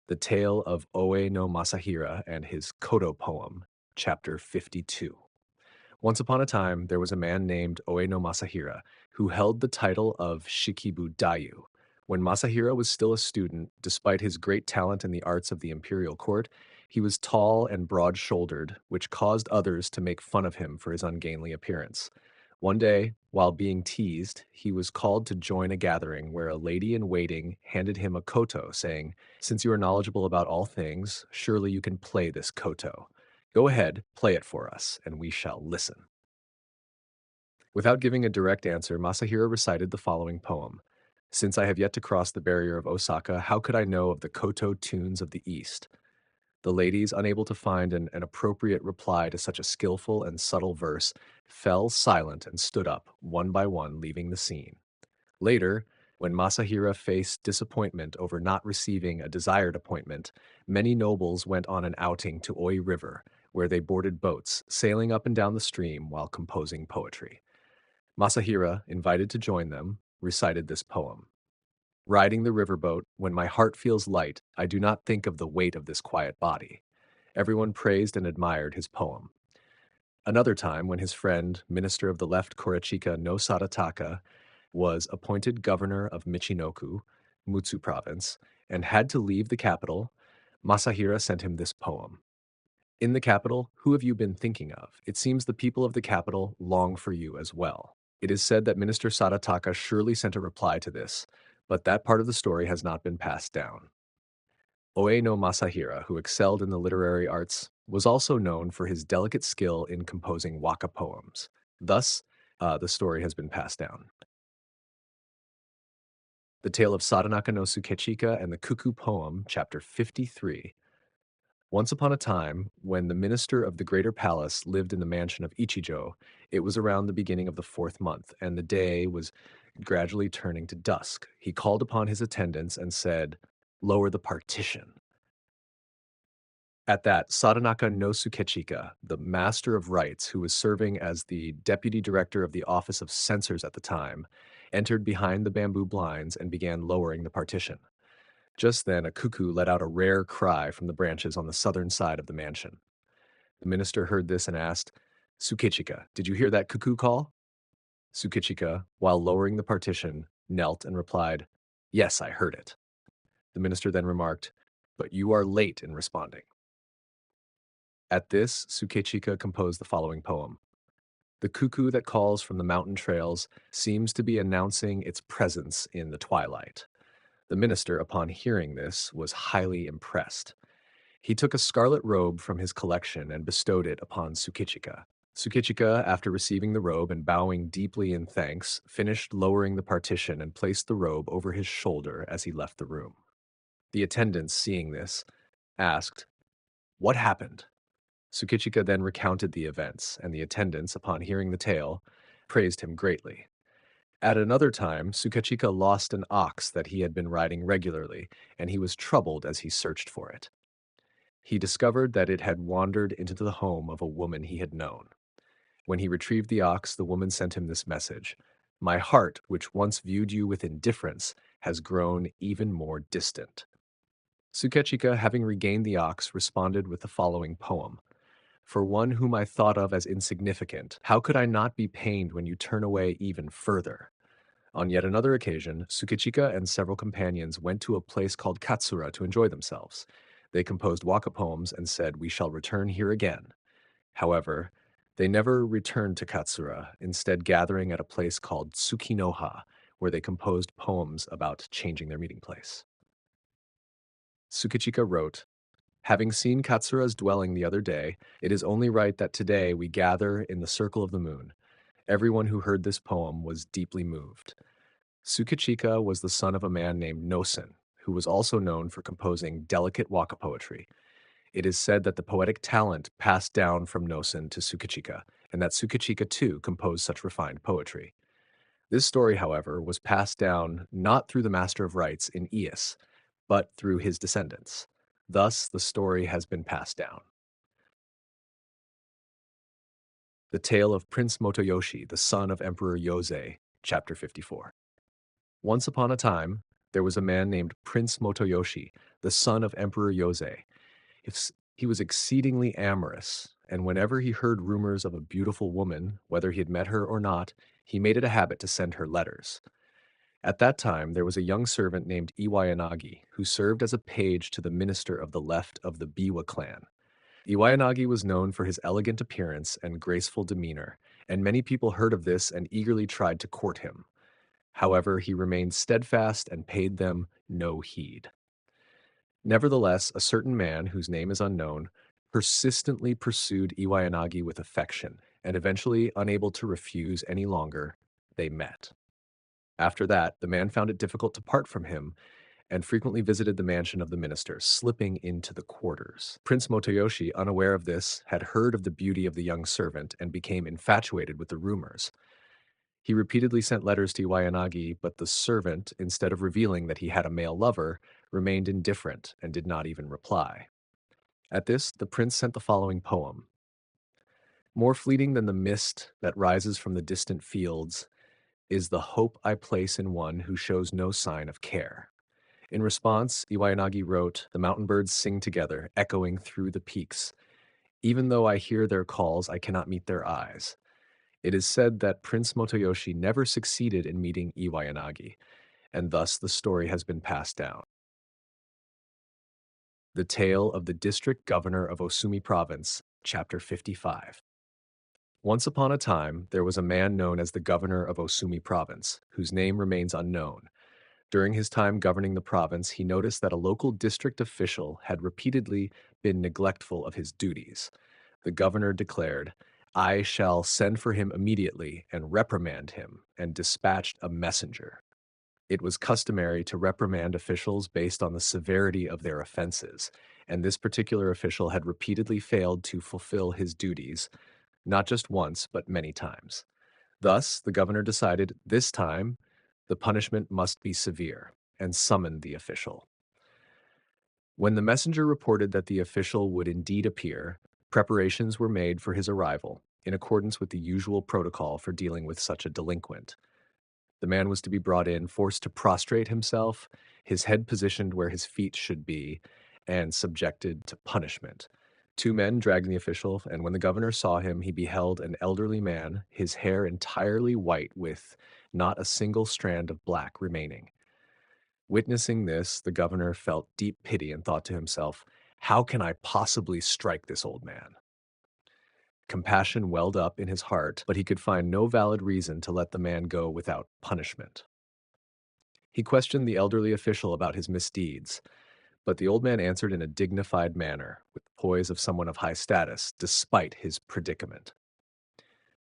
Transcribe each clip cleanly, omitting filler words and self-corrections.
The Tale of Oe no Masahira and His Koto Poem, Chapter 52. Once upon a time, there was a man named Oe no Masahira who held the title of Shikibu Dayu. When Masahira was still a student, despite his great talent in the arts of the imperial court, he was tall and broad-shouldered, which caused others to make fun of him for his ungainly appearance. One day, while being teased, he was called to join a gathering where a lady in waiting handed him a koto, saying, "Since you are knowledgeable about all things, surely you can play this koto. Go ahead, play it for us, and we shall listen." Without giving a direct answer, Masahiro recited the following poem. "Since I have yet to cross the barrier of Osaka, how could I know of the koto tunes of the East?" The ladies, unable to find an appropriate reply to such a skillful and subtle verse, fell silent and stood up, one by one, leaving the scene. Later, when Masahira faced disappointment over not receiving a desired appointment, many nobles went on an outing to Oi River, where they boarded boats, sailing up and down the stream while composing poetry. Masahira, invited to join them, recited this poem. "Riding the riverboat, when my heart feels light, I do not think of the weight of this quiet body." Everyone praised and admired his poem. Another time, when his friend, minister of the left Korachika no Sadataka, was appointed governor of Michinoku, Mutsu province, and had to leave the capital, Masahira sent him this poem. "In the capital, who have you been thinking of? It seems the people of the capital long for you as well." It is said that Minister Sadataka surely sent a reply to this, but that part of the story has not been passed down. Oe no Masahira, who excelled in the literary arts, was also known for his delicate skill in composing waka poems. Thus, the story has been passed down. The Tale of Sadanaka no Sukechika and the Cuckoo Poem, Chapter 53. Once upon a time, when the minister of the greater palace lived in the mansion of Ichijo, it was around the beginning of the fourth month, and the day was gradually turning to dusk. He called upon his attendants and said, "Lower the partition." At that, Sadanaka no Sukechika, the master of rites who was serving as the deputy director of the office of censors at the time, entered behind the bamboo blinds and began lowering the partition. Just then, a cuckoo let out a rare cry from the branches on the southern side of the mansion. The minister heard this and asked, "Sukechika, did you hear that cuckoo call?" Sukechika, while lowering the partition, knelt and replied, "Yes, I heard it." The minister then remarked, "But you are late in responding." At this, Sukechika composed the following poem. The cuckoo that calls from the mountain trails seems to be announcing its presence in the twilight. The minister, upon hearing this, was highly impressed. He took a scarlet robe from his collection and bestowed it upon Sukechika. Sukechika, after receiving the robe and bowing deeply in thanks, finished lowering the partition and placed the robe over his shoulder as he left the room. The attendants, seeing this, asked, "What happened?" Sukechika then recounted the events, and the attendants, upon hearing the tale, praised him greatly. At another time, Sukechika lost an ox that he had been riding regularly, and he was troubled as he searched for it. He discovered that it had wandered into the home of a woman he had known. When he retrieved the ox, the woman sent him this message: "My heart, which once viewed you with indifference, has grown even more distant." Sukechika, having regained the ox, responded with the following poem. "For one whom I thought of as insignificant, how could I not be pained when you turn away even further?" On yet another occasion, Sukechika and several companions went to a place called Katsura to enjoy themselves. They composed waka poems and said, "We shall return here again." However, they never returned to Katsura, instead gathering at a place called Tsukinoha, where they composed poems about changing their meeting place. Sukechika wrote, "Having seen Katsura's dwelling the other day, it is only right that today we gather in the circle of the moon." Everyone who heard this poem was deeply moved. Sukechika was the son of a man named Nosen, who was also known for composing delicate waka poetry. It is said that the poetic talent passed down from Nosen to Sukechika, and that Sukechika too composed such refined poetry. This story, however, was passed down not through the Master of Rites in Iis, but through his descendants. Thus, the story has been passed down. The Tale of Prince Motoyoshi, the son of Emperor Yōzei, Chapter 54. Once upon a time, There was a man named Prince Motoyoshi, the son of Emperor Yōzei. He was exceedingly amorous, and whenever he heard rumors of a beautiful woman, whether he had met her or not, he made it a habit to send her letters. At that time, there was a young servant named Iwayanagi who served as a page to the minister of the left of the Biwa clan. Iwayanagi was known for his elegant appearance and graceful demeanor, and many people heard of this and eagerly tried to court him. However, he remained steadfast and paid them no heed. Nevertheless, a certain man, whose name is unknown, persistently pursued Iwayanagi with affection, and eventually, unable to refuse any longer, they met. After that, the man found it difficult to part from him and frequently visited the mansion of the minister, slipping into the quarters. Prince Motoyoshi, unaware of this, had heard of the beauty of the young servant and became infatuated with the rumors. He repeatedly sent letters to Iwayanagi, but the servant, instead of revealing that he had a male lover, remained indifferent and did not even reply. At this, the prince sent the following poem. More fleeting than the mist that rises from the distant fields is the hope I place in one who shows no sign of care. In response, Iwayanagi wrote, "The mountain birds sing together, echoing through the peaks. Even though I hear their calls, I cannot meet their eyes." It is said that Prince Motoyoshi never succeeded in meeting Iwayanagi, and thus the story has been passed down. The Tale of the District Governor of Ōsumi Province, Chapter 55. Once upon a time, there was a man known as the governor of Ōsumi Province, whose name remains unknown. During his time governing the province, he noticed that a local district official had repeatedly been neglectful of his duties. The governor declared, "I shall send for him immediately and reprimand him," and dispatched a messenger. It was customary to reprimand officials based on the severity of their offenses, and this particular official had repeatedly failed to fulfill his duties, not just once, but many times. Thus, the governor decided this time the punishment must be severe, and summoned the official. When the messenger reported that the official would indeed appear, preparations were made for his arrival, in accordance with the usual protocol for dealing with such a delinquent. The man was to be brought in, forced to prostrate himself, his head positioned where his feet should be, and subjected to punishment. Two men dragged the official, and when the governor saw him, he beheld an elderly man, his hair entirely white with not a single strand of black remaining. Witnessing this, the governor felt deep pity and thought to himself, "How can I possibly strike this old man?" Compassion welled up in his heart, but he could find no valid reason to let the man go without punishment. He questioned the elderly official about his misdeeds, but the old man answered in a dignified manner, with the poise of someone of high status, despite his predicament.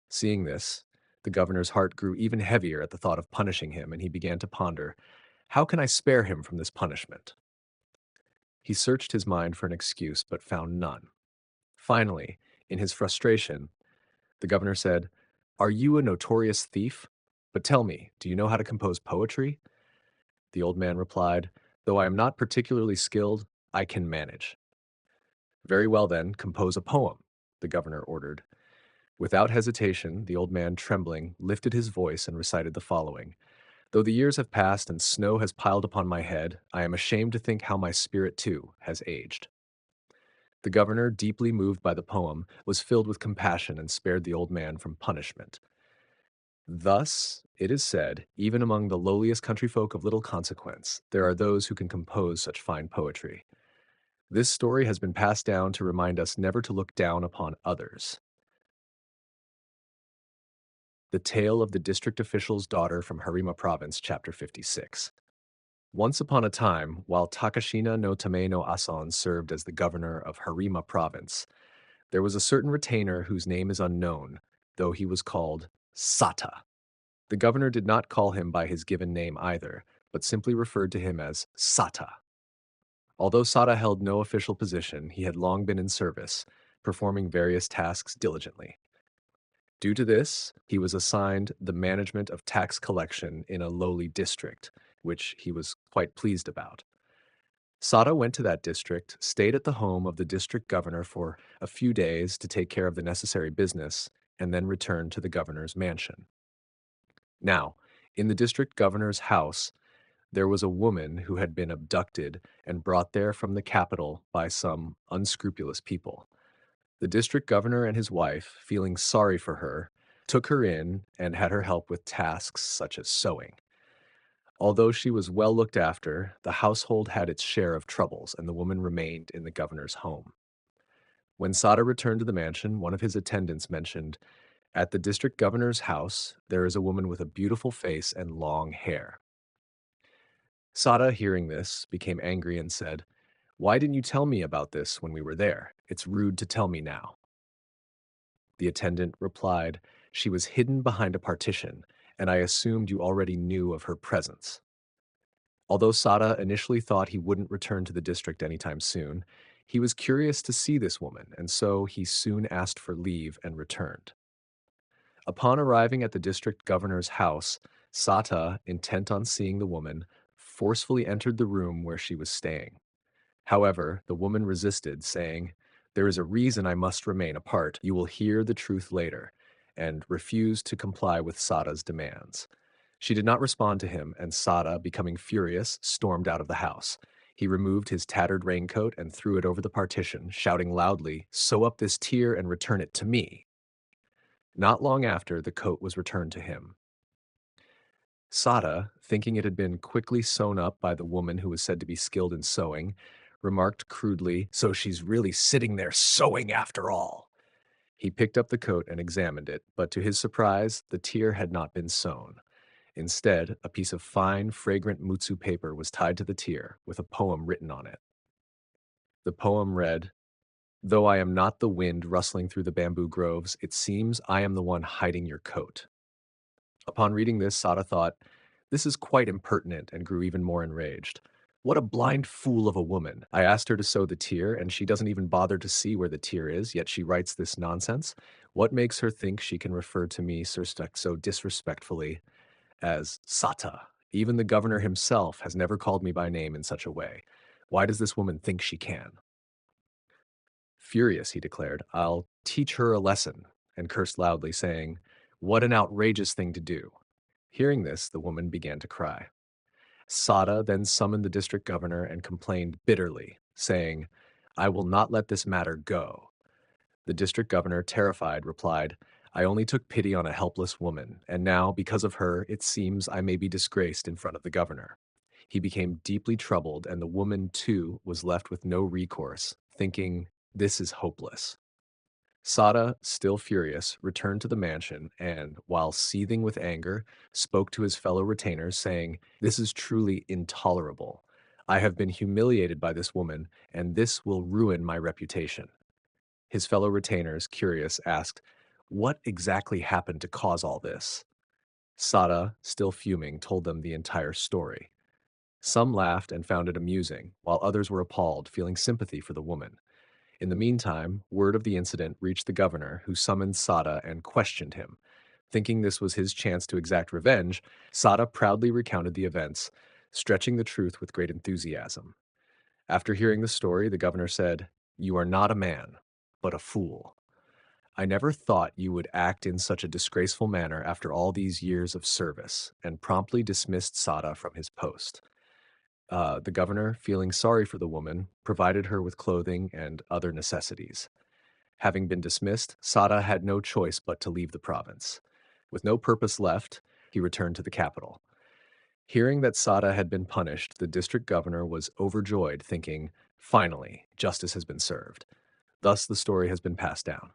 Seeing this, the governor's heart grew even heavier at the thought of punishing him, and he began to ponder, "How can I spare him from this punishment?" He searched his mind for an excuse, but found none. Finally, in his frustration, the governor said, "Are you a notorious thief? But tell me, do you know how to compose poetry?" The old man replied, "Though I am not particularly skilled, I can manage." "Very well then, compose a poem," the governor ordered. Without hesitation, the old man, trembling, lifted his voice and recited the following. "Though the years have passed and snow has piled upon my head, I am ashamed to think how my spirit, too, has aged." The governor, deeply moved by the poem, was filled with compassion and spared the old man from punishment. Thus, it is said, even among the lowliest country folk of little consequence, there are those who can compose such fine poetry. This story has been passed down to remind us never to look down upon others. The Tale of the District Official's Daughter from Harima Province, Chapter 56. Once upon a time, while Takashina no Tame no Ason served as the governor of Harima Province, there was a certain retainer whose name is unknown, though he was called Sata. The governor did not call him by his given name either, but simply referred to him as Sata. Although Sata held no official position, he had long been in service, performing various tasks diligently. Due to this, he was assigned the management of tax collection in a lowly district, which he was quite pleased about. Sata went to that district, stayed at the home of the district governor for a few days to take care of the necessary business, and then returned to the governor's mansion. Now, in the district governor's house, There was a woman who had been abducted and brought there from the capital by some unscrupulous people. The district governor and his wife, feeling sorry for her, took her in and had her help with tasks such as sewing. Although she was well looked after, the household had its share of troubles, and the woman remained in the governor's home. When Sada returned to the mansion, one of his attendants mentioned, "At the district governor's house, there is a woman with a beautiful face and long hair." Sada, hearing this, became angry and said, "Why didn't you tell me about this when we were there? It's rude to tell me now." The attendant replied, "She was hidden behind a partition, and I assumed you already knew of her presence." Although Sada initially thought he wouldn't return to the district anytime soon, he was curious to see this woman, and so he soon asked for leave and returned. Upon arriving at the district governor's house, Sata, intent on seeing the woman, forcefully entered the room where she was staying. However, the woman resisted, saying, "There is a reason I must remain apart. You will hear the truth later," and refused to comply with Sada's demands. She did not respond to him, and Sada, becoming furious, stormed out of the house. He removed his tattered raincoat and threw it over the partition, shouting loudly, "Sew up this tear and return it to me." Not long after, the coat was returned to him. Sada, thinking it had been quickly sewn up by the woman who was said to be skilled in sewing, remarked crudely, "So she's really sitting there sewing after all." He picked up the coat and examined it, but to his surprise, the tear had not been sewn. Instead, a piece of fine, fragrant mutsu paper was tied to the tear, with a poem written on it. The poem read, "Though I am not the wind rustling through the bamboo groves, it seems I am the one hiding your coat." Upon reading this, Sada thought, "This is quite impertinent," and grew even more enraged. "What a blind fool of a woman. I asked her to sew the tear, and she doesn't even bother to see where the tear is, yet she writes this nonsense. What makes her think she can refer to me so disrespectfully as Sata? Even the governor himself has never called me by name in such a way. Why does this woman think she can?" Furious, he declared, "I'll teach her a lesson," and cursed loudly, saying, "What an outrageous thing to do." Hearing this, the woman began to cry. Sada then summoned the district governor and complained bitterly, saying, "I will not let this matter go." The district governor, terrified, replied, "I only took pity on a helpless woman, and now, because of her, it seems I may be disgraced in front of the governor." He became deeply troubled, and the woman, too, was left with no recourse, thinking, "This is hopeless." Sada, still furious, returned to the mansion and, while seething with anger, spoke to his fellow retainers, saying, "This is truly intolerable. I have been humiliated by this woman, and this will ruin my reputation." His fellow retainers, curious, asked, "What exactly happened to cause all this?" Sada, still fuming, told them the entire story. Some laughed and found it amusing, while others were appalled, feeling sympathy for the woman. In the meantime, word of the incident reached the governor, who summoned Sada and questioned him. Thinking this was his chance to exact revenge, Sada proudly recounted the events, stretching the truth with great enthusiasm. After hearing the story, the governor said, "You are not a man, but a fool. I never thought you would act in such a disgraceful manner after all these years of service," and promptly dismissed Sada from his post. The governor, feeling sorry for the woman, provided her with clothing and other necessities. Having been dismissed, Sada had no choice but to leave the province. With no purpose left, he returned to the capital. Hearing that Sada had been punished, the district governor was overjoyed, thinking, "Finally, justice has been served." Thus, the story has been passed down.